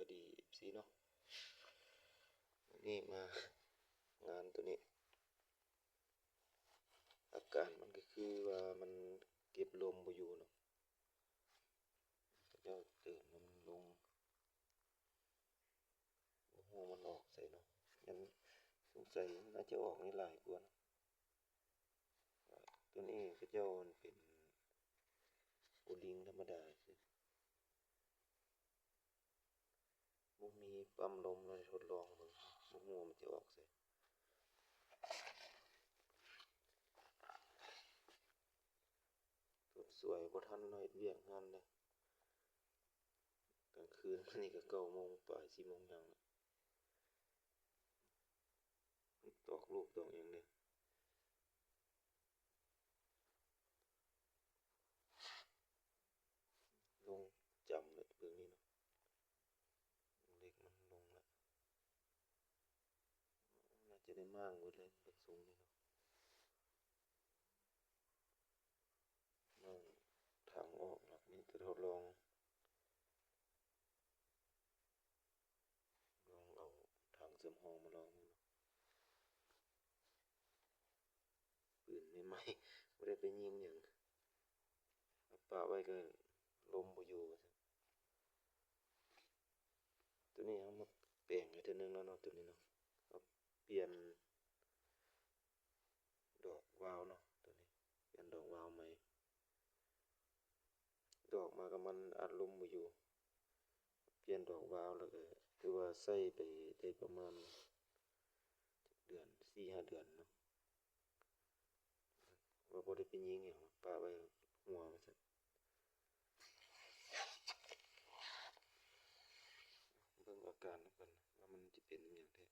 พอดีสีเนาะนี่มางานตัวนี้อาการมันก็คือว่ามันเก็บลมบ่อยู่เนาะเจ้าเติมมันลงหัวมันออกใส่เนาะงั้นสงสัยน่าจะออกนี่หลายกว่านะตัวนี้ก็เจ้ามันเป็นโอลิงธรรมดาบ่มีปั๊มลมเลยทดลองเบิ่งบ่ฮู้มันจะออกใส่สดสวยบ่ทันเฮ็ดเวียกงานเลยกลางคืนนี่ก็9 โมงปลาย10 โมงยังตอกลูกตอกเองเลยลงจำเลยเบิ่งนี่เนาะเล็กมันลงแล้วน่าจะได้มากหมดเลยเบิ่งทรงนี่เนาะมั่งทางออกหลักนี้จะทดลองเอาทางเสริมห้องมาลองดูเนาะปืนใหม่ๆบ่ได้ไปยิงหยังเอาปะไว้ก็ลมบ่อยู่ว่าซั่นตัวนี้เอามาแปลงให้เทื่อนึงแล้วเนาะตัวนี้เนาะเอาเปลี่ยนดอกวาล์วเนาะตัวนี้เปลี่ยนดอกวาล์วใหม่ดอกมาก็มันอัดลมบ่อยู่เปลี่ยนดอกวาล์วแล้วก็ถือว่าใช้ไปได้ประมาณเดือน4-5 เดือนเนาะว่าบ่ได้ไปยิงหยังปะไว้หัวว่าซั่นเบิ่งอาการนำกันว่ามันสิเป็นอิหยังแท้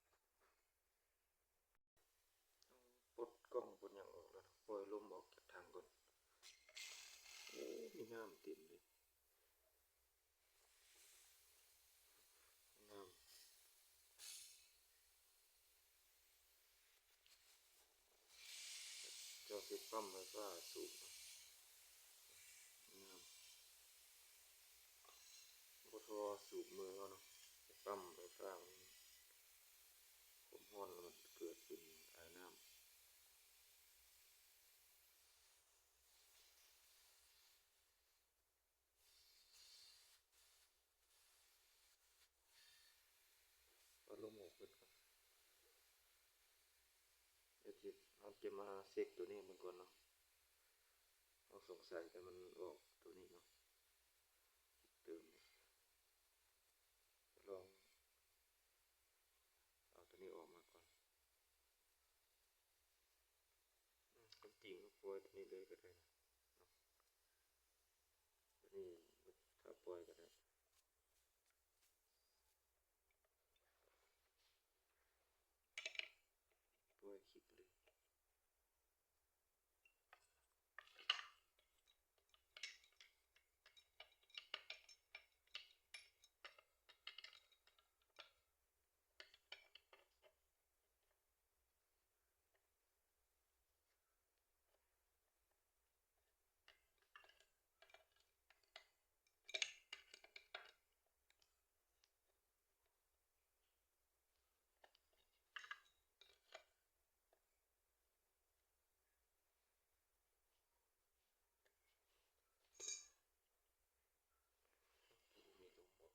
ปลดกล้องปลดหยังออกแล้วเนาะปล่อยลมออกจากถังก่อนโอ้มีน้ำเต็มเลยน้ำเจ้าสิปั๊มไฟฟ้าสูบน้ำบ่ทอสูบมือเอาเนาะปั๊มไฟฟ้ามันความร้อนแล้วมันเกิดเป็นไอน้ำเอาลมออกเบิดก่อนเดี๋ยวสิเราจะมาเช็กตัวนี้มันก่อนเนาะเราสงสัยแต่มันออกตัวนี้เนาะเติมนี่ลองเอาตัวนี้ออกมาก่อนความจริงก็ปล่อยตัวนี้เลยก็ได้นะเนาะตัวนี้ถ้าปล่อยก็ได้ปล่อยคลิปเลยมีลมออก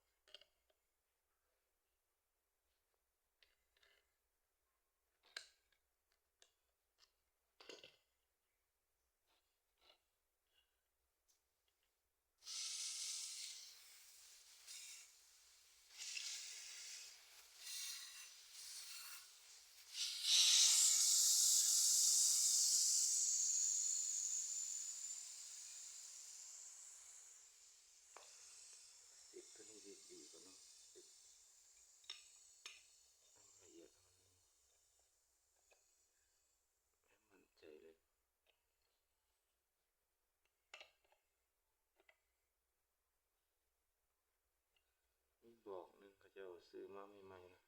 เช็กตัวนี้ดีๆก่อนเนาะเช็กให้ละเอียดให้มั่นใจเลยมีบอกหนึงเขาเจ้าซื้อมาใหม่ๆนะ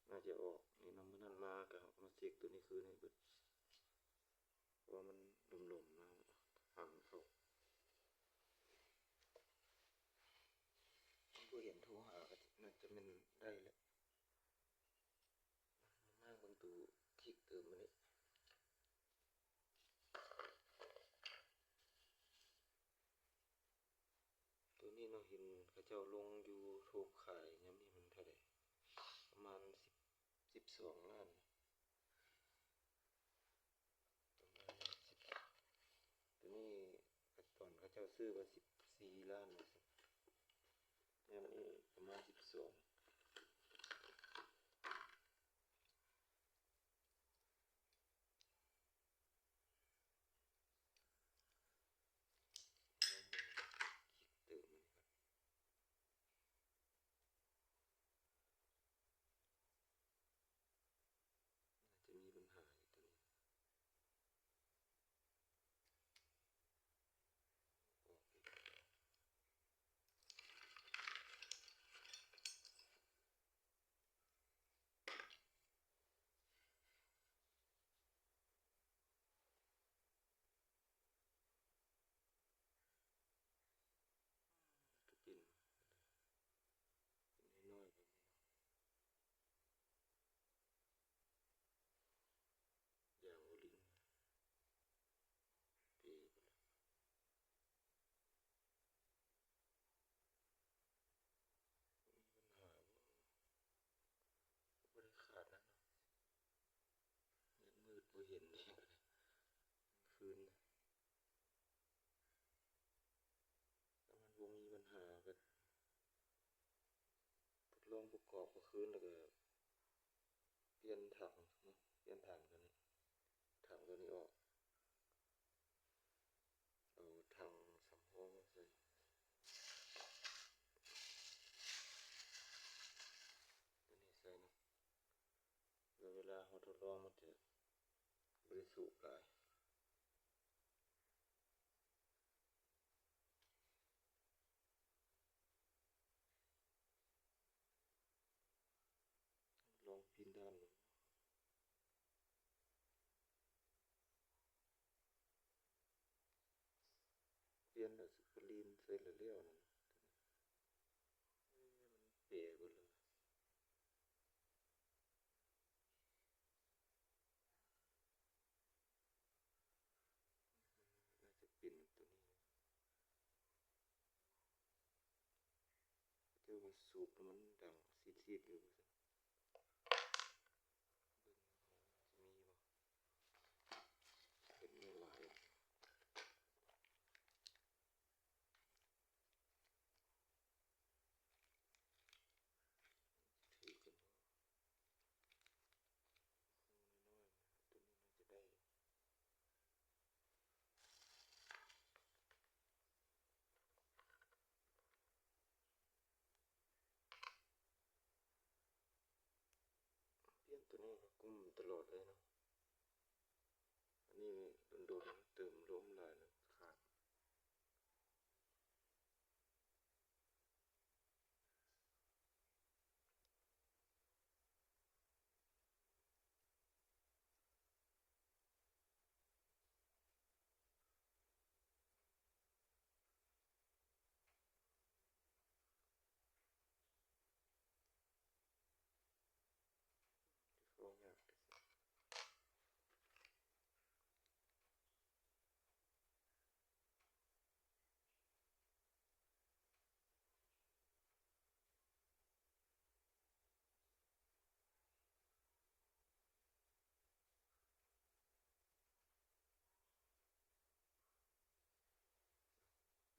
น่าจะออกนี่นำมื้อนั้นมาก็เอามาเช็กตัวนี้คืนให้เบิดเพราะว่ามันหลวมๆนะหังเข้า ยนโทรหาก็น่าจะเป็นได้แหละมากบางตูคลิกเติมมานี่ตัวนี้เราเห็นเขาเจ้าลงอยู่ถูกขายย้ำนี่มันเท่าไหร่ประมาณ12 ล้านประมาณตัวนี้ตอนเขาเจ้าซื้อมา14 ล้านย้ำนี่ประมาณ12เติมมันครับน่าจะมีปัญหาอยู่ตัวนี้ออกอีกก็เป็นน้อยๆแบบนี้อย่างโอลิงปีไปแล้วมีปัญหาบ่ได้ขาดนะเนาะมืดบ่เห็นนี่คืนนะถ้ามันบ่มีปัญหาก็ทดลองประกอบก็คืนแล้วก็เปลี่ยนถังเนาะเปลี่ยนถังตัวนี้ถังตัวนี้ออกเอาถังสำรองมาใส่ตัวนี้ใส่เนาะแล้วเวลาเราทดลองมันจะบ่ได้สูบหลายลองพินด้านหนึ่งเปลี่ยนแล้วสปรีนใส่แล้วแล้วนั่นมันเป๋เบิดเลยน่าจะเป็นตัวนี้เจ้าว่าสูบแล้วมันดังซีดๆอยู่ซั่นเบิ่งจะมีบ่เป็นไม่หลายถือกันบ่น้อยๆตัวนี้น่าจะได้เปลี่ยนตัวนี้ก็กุมตลอดเลยเนาะอันนี้โดนๆเติมลมหลายแล้วขาดเข้า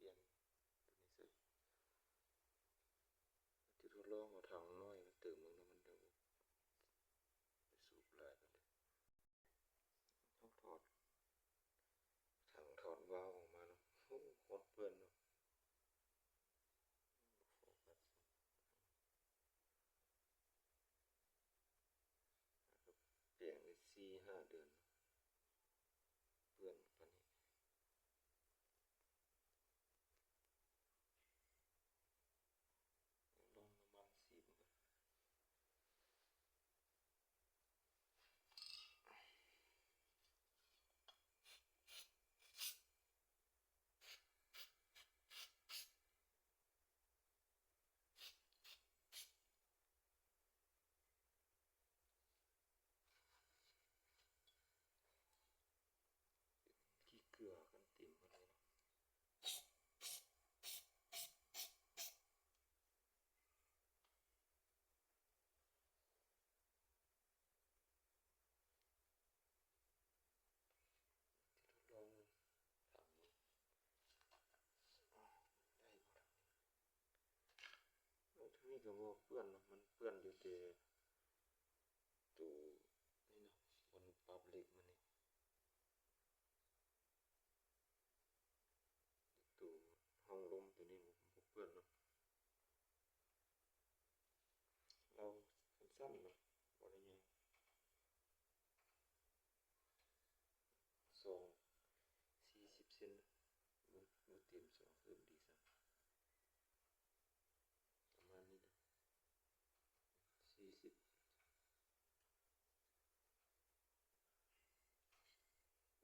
ยากที่สุดเปลี่ยนตัวนี้ใส่ที่ทดลองเอาถังน้อยมาเติมมันแล้วมันจะสูบหลายกันเลยต้องถอดถังถอดวาล์วออกมาเนาะโอ้โคตรเปื้อนเนาะโฟกัสนะครับเปลี่ยนไป4-5 เดือนเปื้อนปานนี้ลองน้ำมันสีดก่อน นี้ก็บ่เปื้อนเนาะมันเปื้อนอยู่แต่ตู้นี่เนาะบนปรับเหล็กมันนี่ตู้ห้องลมตัวนี้บ่เปื้อนเนาะเราสั้นๆเนาะบ่ได้ยาว40 เซนบ่เต็ม2เพิ่มดีซะประมาณนี้นะ40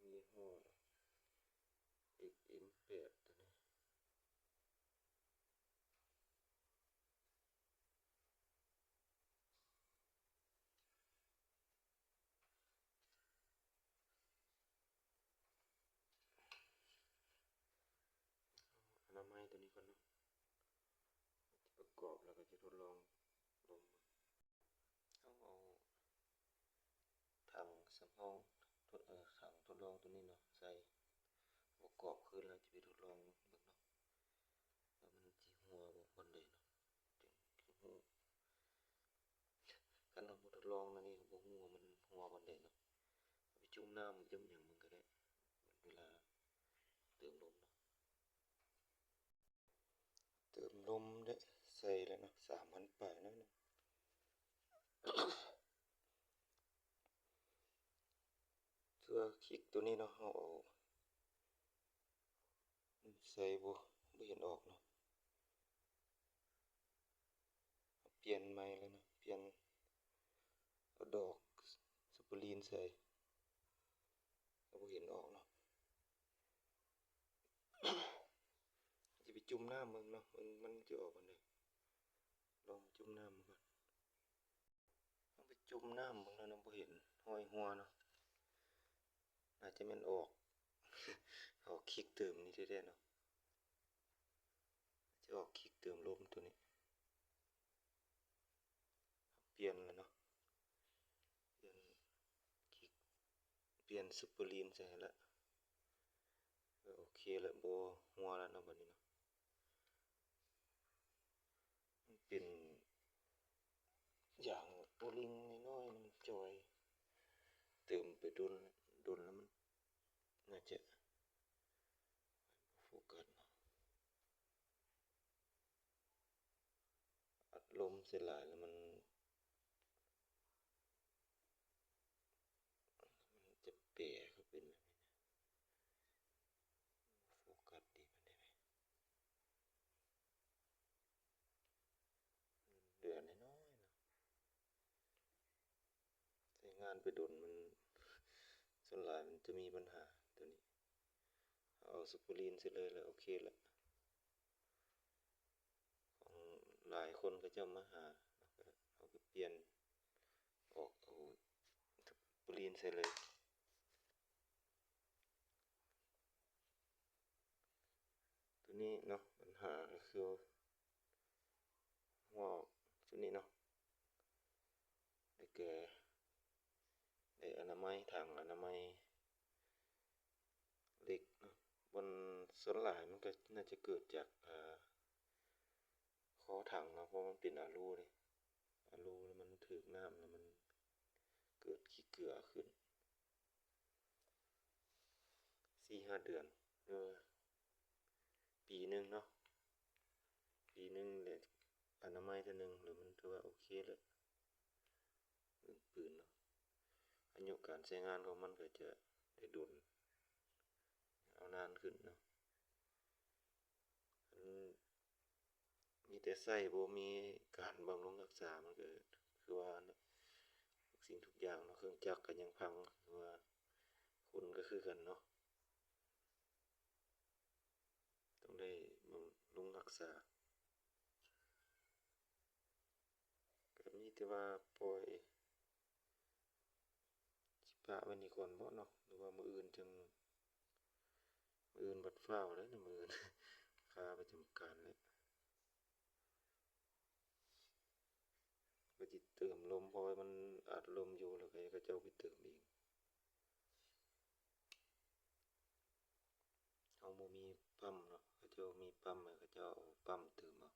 ยี่ห้อ XM8 ตัวนี้อนามัยตัวนี้ก่อนเนาะประกอบแล้วก็จะทดลองลมต้องเอาถังสำรองถังทดลองตัวนี้เนาะใส่ประกอบขึ้นแล้วจะไปทดลองเบิ่งเนาะว่ามันสิหัวบ่บ่ได้เนาะจังฮู้คันเราบ่ทดลองอันนี้ก็บ่ฮู้ว่ามันหัวบ่ได้เนาะเอาไปจุ่มน้ำจุ่มหยังมันก็ได้เวลาเติมลมเนาะเติมลมได้ใส่แล้วเนาะ3,000ปลายน้อยหนึงเทื่อคลิกตัวนี้เนาะเอาใส่บ่เห็นออกเนาะเปลี่ยนใหม่เลยเนาะเปลี่ยนเอาดอกสปูลีนใส่ก็บ่เห็นออกเนาะจะไปจุ่มน้ำมึงเนาะมันจะออกบ่ได้ลองจุ่มน้ำมึงก่อนต้องไปจุ่มน้ำมึงแล้วเนาะบ่เห็นห้อยหัวเนาะอาจจะแม่นออกออกคลิกเติมนี่แท้ๆเนาะจะออกคลิกเติมลมตัวนี้เปลี่ยนแล้วเนาะเปลี่ยนคลิกเปลี่ยนสปูลีนใส่แล้วก็โอเคแล้วบ่หัวแล้วเนาะบัดนี้เนาะมันเป็นอย่างโบลิงน้อยๆมันจอยเติมไปโดนแล้วมันน่าจะโฟกัสเนาะอัดลมเสียหลายแล้วมันจะแปรก็เป็นแบบนี้โฟกัสดีมันได้ไหมเหลือน้อยๆเนาะใช้งานไปโดนมันส่วนหลายมันจะมีปัญหาตัวนี้เอาสปูลีนเสียเลยแล้วโอเคแล้วของหลายคนก็จะมาหาเอาไปเปลี่ยนออกเอาสปูลีนใส่เลยตัวนี้เนาะปัญหาก็คือหัวออกตัวนี้เนาะได้แก่ได้อนามัยถังอนามัยเหล็กเนาะบนส่วนหลายมันก็น่าจะเกิดจากคอถังเนาะเพราะมันเป็นอะลูเด้อะลูแล้วมันถึกน้ำแล้วมันเกิดขี้เกลือขึ้น4-5 เดือนปีหนึ่งเนาะปีหนึ่งเลยอนามัยเทื่อหนึ่งหรือมันถือว่าโอเคแล้วเรื่องปืนเนาะอายุการใช้งานของมันก็จะได้ดุลเอานานขึ้นเนาะมีแต่ใช้บ่มีการบำรุงรักษามันก็คือว่าเนาะทุกสิ่งทุกอย่างเนาะเครื่องจักรก็ยังพังหรือว่าคนก็คือกันเนาะต้องได้บำรุงรักษาก็มีแต่ว่าปล่อยสิปะไว้นี่ก่อนบ่เนาะหรือว่ามื้ออื่นจังมื้ออื่นบัดฟ้าวเด้อนะมื้ออื่นค่าประจำการแล้วก็สิเติมลมเพราะว่ามันอัดลมอยู่แล้วก็ให้เขาเจ้าไปเติมเองเราบ่มีปั๊มเนาะเขาเจ้ามีปั๊มให้เขาเจ้าเอาปั๊มเติมเอา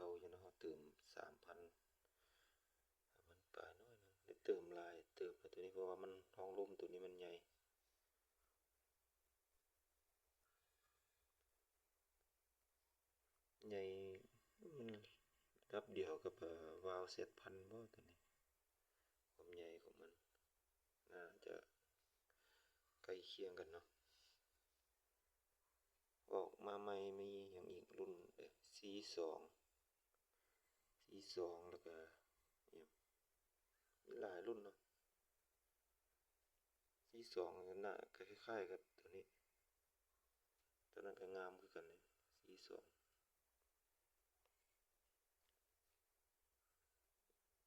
ก่าอยู่เนาะเราเติม3,000ปลายน้อยนึงได้เติมหลายเติมแล้วตัวนี้เพราะว่ามันท้องลมตัวนี้มันใหญ่มันระดับเดียวกับวาล์วเซตพันบ่ตัวนี้ความใหญ่ของมันน่าจะใกล้เคียงกันเนาะออกมาใหม่มีอย่างอีกรุ่นC2 แล้วก็เนี่ยมีหลายรุ่นเนาะ C2 ก็น่าคล้ายๆกับตัวนี้ตัวนั้นก็งามคือกันเลย C2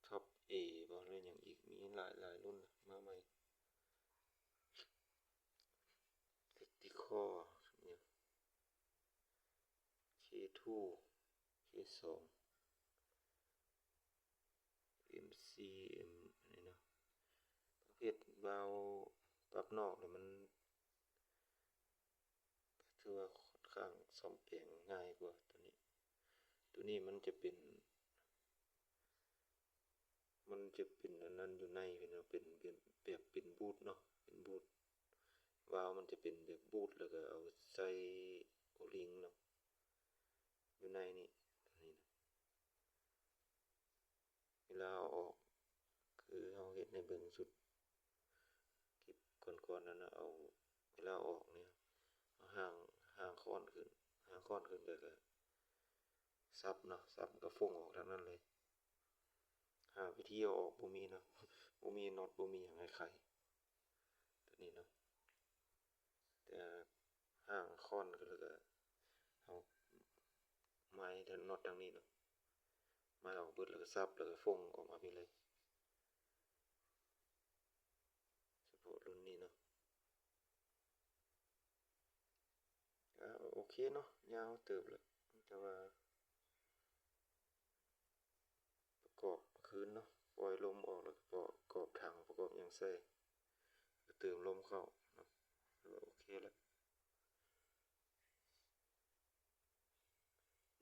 ท็อป A บ่หรืออย่างอีกมีหลายรุ่นมาใหม่ Tactical เนี่ย K2 K2 MC อันนี้เนาะประเภทวาล์วปรับนอกเนี่ยมันถือว่าค่อนข้างซ่อมแปลงง่ายกว่าตัวนี้มันจะเป็นอันนั้นอยู่ในเป็นแบบเป็นบูทเนาะเป็นบูทวาล์วมันจะเป็นแบบบูทแล้วก็เอาใส่โอลิงเนาะอยู่ในนี่ตัวนี้นะเวลาเอาออกคือเราเฮ็ดในเบิ่งสุดคลิปก่อนๆนั้นนะเอาเวลาออกเนี่ยเอาห่างค้อนขึ้นแล้วก็ซับเนาะซับก็ฟงออกทั้งนั้นเลยหาวิธีเอาออกบ่มีเนาะบ่มีน็อตบ่มีหยังให้ไขตัวนี้เนาะแต่ห่างค้อนก็แล้วก็เอาไม้น็อตทางนี้เนาะไม้ออกเบิดแล้วก็ซับแล้วก็ฟงออกมาพี่เลยเฉพาะรุ่นนี้เนาะก็โอเคเนาะยาวเติบแล้วแต่ว่าประกอบคืนเนาะปล่อยลมออกแล้วก็ประกอบถังประกอบหยังใส่ก็เติมลมเข้าเนาะก็โอเคแล้ว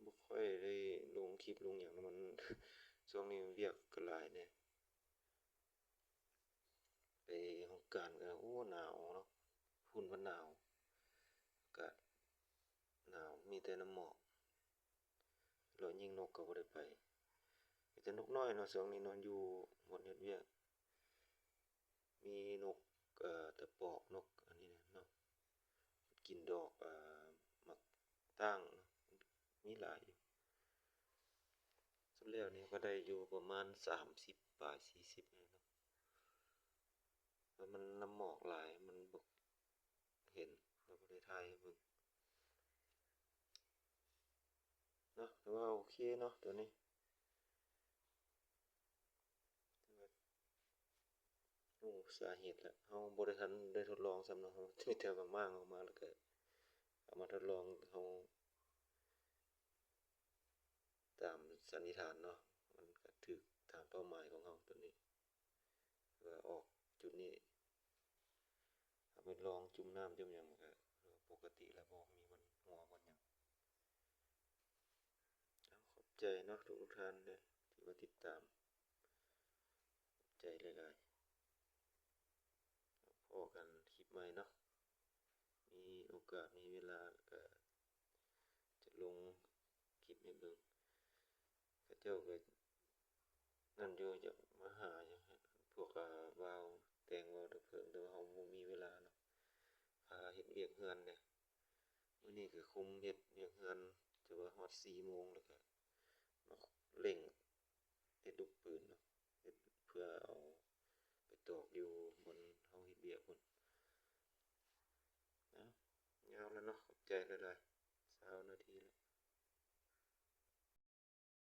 บ่ค่อยได้ลงคลิปลงหยังมัน ช่วงนี้เวียกก็หลายแหน่ไปสงกรานต์ก็โอ้หนาวเนาะฝุ่นมันหนาวอากาศหนาวมีแต่น้ำหมอกแล้วยิงนกก็บ่ได้ไปมีแต่นกน้อยเนาะช่วงนี้เนาะอยู่บ่อนเฮ็ดเวียกมีนกตะปอกนกอันนี้นะเนาะกินดอกมักต่างเนาะมีหลายอยู่สุดแล้วนี่ก็ได้อยู่ประมาณ30ปลาย40นี่เนาะแล้วมันน้ำหมอกหลายมันบ่เห็นเราบ่ได้ถ่ายให้เบิ่งเนาะแต่ว่าโอเคเนาะตัวนี้ถือว่ารู้สาเหตุแล้วเราบ่ได้ทันได้ทดลองซ้ำเนาะเรามีแต่ว่างๆออกมาแล้วก็เอามาทดลองเราตามสันนิษฐานเนาะมันก็ถูกตามเป้าหมายของเราตัวนี้ว่าออกจุดนี้เอาไปลองจุ่มน้ำจุ่มหยังมันก็ปกติแล้วบ่มีมันหัวมันหยังขอบใจเนาะทุกท่านเด้อที่มาติดตามใจหลายๆพอกันคลิปใหม่เนาะมีโอกาสมีเวลาก็จะลงคลิปให้เบิ่งเขาเจ้าก็นั่นอยู่อยากมาหาอยู่พวกวาล์วแต่งวาล์วดับเพลิงแต่ว่าเราบ่มีเวลาเนาะเฮ็ดเวียกเรือนเนี่ยมื้อนี้ก็คุมเฮ็ดเวียกเรือนจะว่าฮอด4โมงแล้วก็มาเร่งเฮ็ดลูกปืนเนาะเฮ็ดเพื่อเอาไปตอกอยู่บนเฮาเฮ็ดเวียกพุ่นนะยาวแล้วเนาะขอบใจหลายๆ20นาทีแล้ว